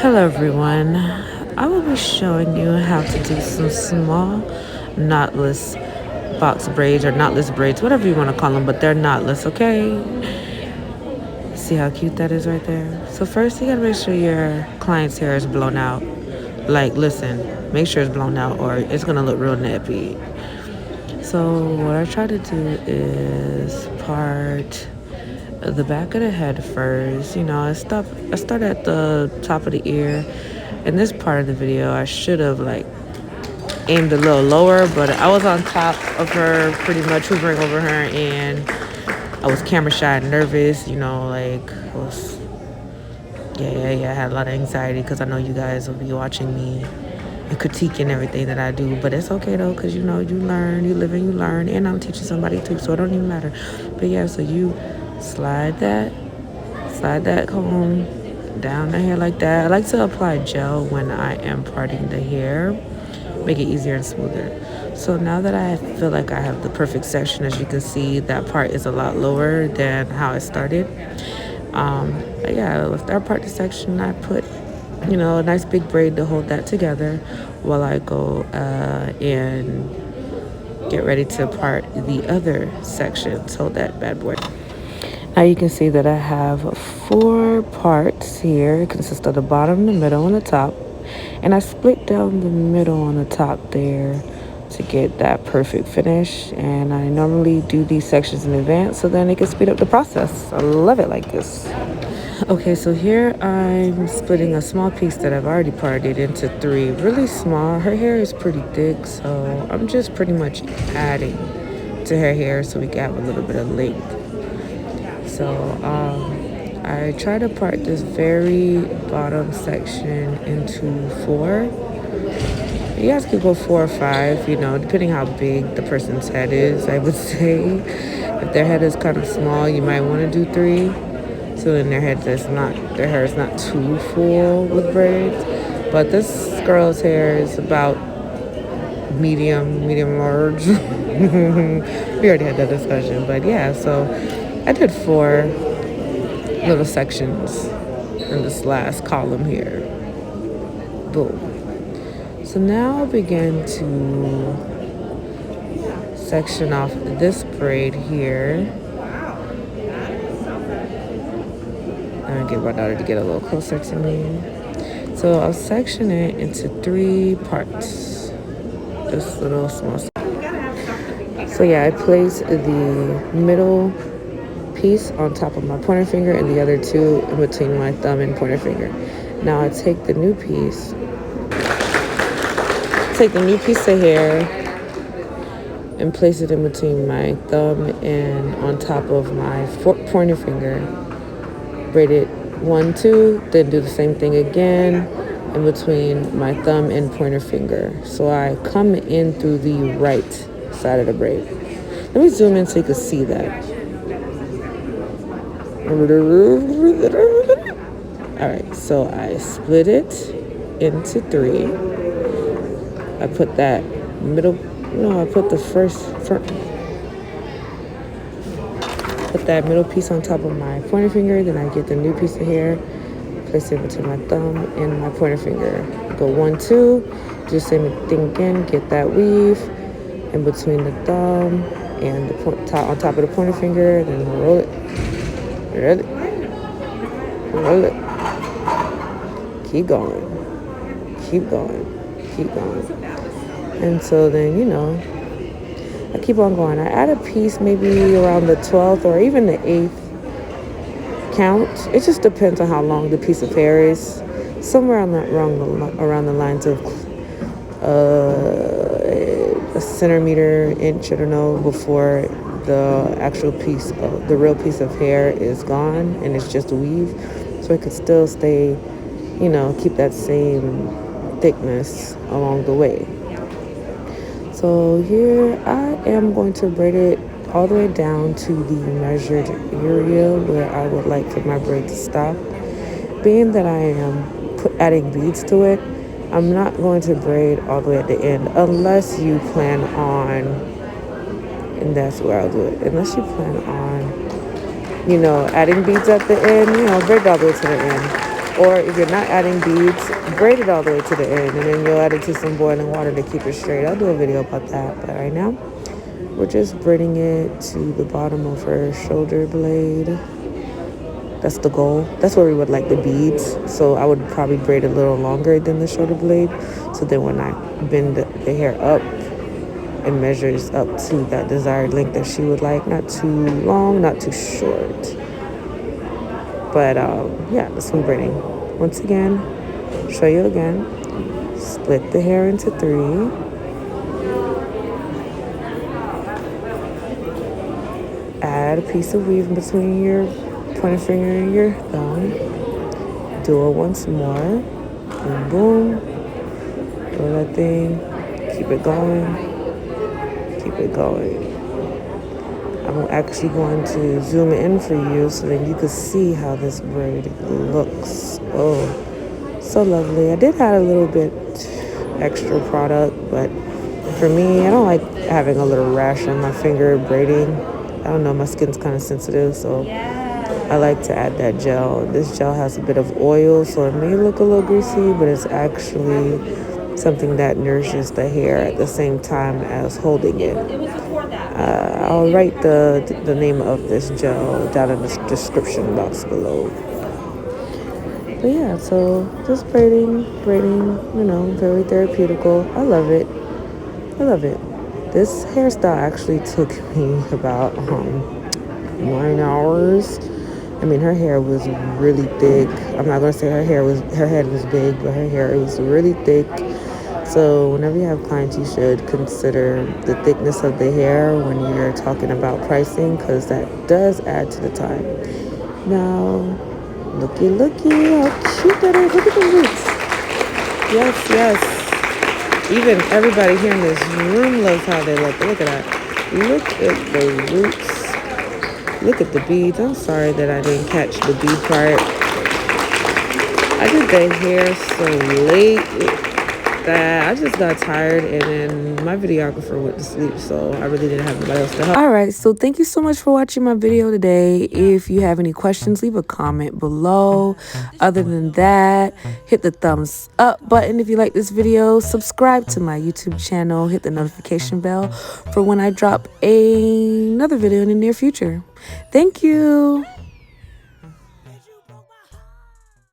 Hello everyone, I will be showing you how to do some small knotless box braids or knotless braids, whatever you want to call them, but they're knotless, okay? See how cute that is right there? So first you gotta make sure your client's hair is blown out. Like listen, make sure it's blown out or it's gonna look real nappy. So what I try to do is part the back of the head first. I start at the top of the ear. In this part of the video, I should have aimed a little lower, but I was on top of her, pretty much hovering over her, and I was camera shy and nervous. I was I had a lot of anxiety because I know you guys will be watching me and critiquing everything that I do, but it's okay though, because you learn, you live and you learn, and I'm teaching somebody too, so it don't even matter. But yeah, so you slide that comb down the hair like that. I like to apply gel when I am parting the hair, make it easier and smoother. So now that I feel like I have the perfect section, as you can see, that part is a lot lower than how it started. But yeah, after I part the section, I put a nice big braid to hold that together while I go and get ready to part the other section. So that bad boy. Now you can see that I have 4 parts here. It consists of the bottom, the middle, and the top. And I split down the middle on the top there to get that perfect finish. And I normally do these sections in advance so then it can speed up the process. I love it like this. Okay, so here I'm splitting a small piece that I've already parted into 3, really small. Her hair is pretty thick, so I'm just pretty much adding to her hair so we can have a little bit of length. So I try to part this very bottom section into 4. You guys could go 4 or 5, depending how big the person's head is, I would say. If their head is kind of small, you might want to do 3. So then their hair is not too full with braids. But this girl's hair is about medium large. We already had that discussion, but yeah, so I did 4 little sections in this last column here. Boom. So now I'll begin to section off this braid here. I'm gonna get my daughter to get a little closer to me. So I'll section it into 3 parts. This little small. So yeah, I place the middle piece on top of my pointer finger and the other 2 in between my thumb and pointer finger. Now I take the new piece of hair and place it in between my thumb and on top of my pointer finger. Braid it 1, 2, then do the same thing again in between my thumb and pointer finger. So I come in through the right side of the braid. Let me zoom in so you can see that. Alright, so I split it into 3. I put that put that middle piece on top of my pointer finger, then I get the new piece of hair, place it between my thumb and my pointer finger. Go 1, 2, do the same thing again, get that weave in between the thumb and the on top of the pointer finger, then roll it. Keep going. And so then, I keep on going. I add a piece maybe around the 12th or even the 8th count. It just depends on how long the piece of hair is. Somewhere around the lines of a centimeter, inch, I don't know, before the actual piece of the real piece of hair is gone and it's just a weave. So it could still stay, keep that same thickness along the way. So here I am going to braid it all the way down to the measured area where I would like for my braid to stop. Being that I am adding beads to it, I'm not going to braid all the way at the end unless you plan on, and that's where I'll do it, unless you plan on, adding beads at the end, braid all the way to the end. Or if you're not adding beads, braid it all the way to the end, and then you'll add it to some boiling water to keep it straight. I'll do a video about that, but right now we're just braiding it to the bottom of her shoulder blade. That's the goal. That's where we would like the beads. So I would probably braid a little longer than the shoulder blade. So then when I bend the hair up, it measures up to that desired length that she would like. Not too long, not too short. But yeah, that's what I'm braiding. Once again, show you again. Split the hair into 3. Add a piece of weave in between your pointer finger and your thumb. Do it once more. Boom, boom. Do that thing. Keep it going. Keep it going. I'm actually going to zoom in for you so that you can see how this braid looks. Oh, so lovely. I did add a little bit extra product, but for me, I don't like having a little rash on my finger braiding. I don't know, my skin's kind of sensitive, so I like to add that gel. This gel has a bit of oil, so it may look a little greasy, but it's actually something that nourishes the hair at the same time as holding it. I'll write the name of this gel down in the description box below. But yeah, so just braiding, you know, very therapeutical. I love it. I love it. This hairstyle actually took me about 9 hours. I mean, her hair was really thick. I'm not gonna say her head was big, but her hair was really thick. So whenever you have clients, you should consider the thickness of the hair when you're talking about pricing, because that does add to the time. Now, looky, how cute that is. Look at the roots. Yes. Even everybody here in this room loves how they look. Look at that. Look at the roots. Look at the beads. I'm sorry that I didn't catch the bead part. I did the hair so late that I just got tired, and then my videographer went to sleep, so I really didn't have anybody else to help. All right, so thank you so much for watching my video today. If you have any questions, leave a comment below. Other than that, hit the thumbs up button if you like this video. Subscribe to my YouTube channel. Hit the notification bell for when I drop another video in the near future. Thank you.